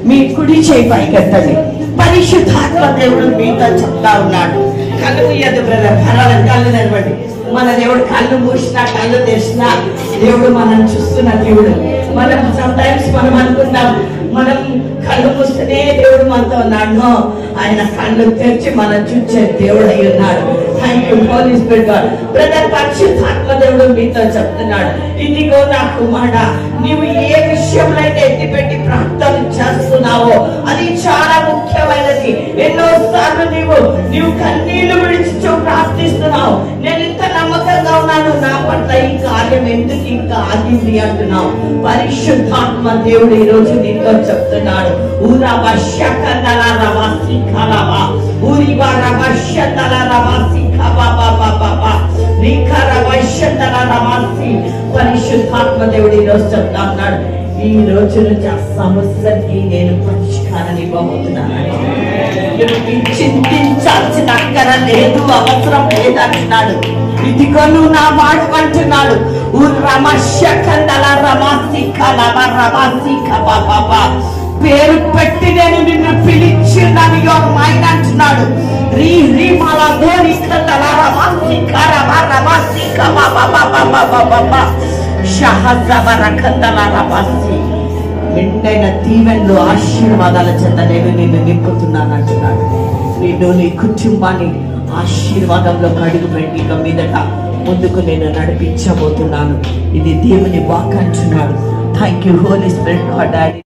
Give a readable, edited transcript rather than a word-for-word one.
మీ కుడి చేయి పైకెత్తండి. పరిశుద్ధాత్మ దేవుడు మీతో చెప్తా ఉన్నాడు. కళ్ళు మూయద్దు బ్రదర్, పర్వాలేదు, కళ్ళు తెరవండి. మన దేవుడు కళ్ళు మూసినా కళ్ళు తెరిచినా దేవుడు మనం చూస్తున్న దేవుడు. మనం సమ్టైమ్స్ మనం అనుకుంటాం మనం కళ్ళు మూస్తేనే దేవుడు మనతో ఉన్నాడు. ఆయన కళ్ళు తెరిచి మనం చూసే దేవుడు అయి ఉన్నాడు. Thank you Holy Spirit God. Brother, పరిశుద్ధాత్మ దేవుడు మీతో చెప్తున్నాడు, ఇదిగో నా కుమారుడా, నీవు ఏ విషయంలో అయితే ఎత్తిపెట్టి ప్రార్థన చేస్తున్నావో అది చాలా ముఖ్యమైనది. ఎన్నో సార్లు నీవు కన్నీళ్లు విడిచి ప్రార్థిస్తున్నావు. నేను ఇంత నమ్మకంగా ఉన్నాను, నా పట్ల ఈ కార్యం ఎందుకు ఇంకా ఆగింది అంటున్నావు. పరిశుద్ధాత్మ దేవుడు ఈ రోజు నీతో చెప్తున్నాడు, పరిశుద్ధాత్మ దేవుడు ఈ రోజు చెప్తా ఉన్నాడు, ఈ రోజు నుంచి ఆ సమస్యకి నేను పరిష్కారం ఇవ్వబోతున్నాను. చింతించాల్సిన అక్కర లేదు, అవసరం లేదంటున్నాడు. ఇదిగో నువ్వు నా మాట అంటున్నాడు. పేరు పెట్టి నేను నిన్ను పిలిచినని మైండ్ అంటున్నాడు. మెండైన దీవెనలు ఆశీర్వాదాల చెంత నేను నిన్ను నింపుతున్నాను అంటున్నాడు. నేను నీ కుటుంబాన్ని ఆశీర్వాదంలో అడుగు పెట్టి ఇక మీదట ముందుకు నేను నడిపించబోతున్నాను. ఇది దేవుని వాక్ అంటున్నాడు. Thank you Holy Spirit God.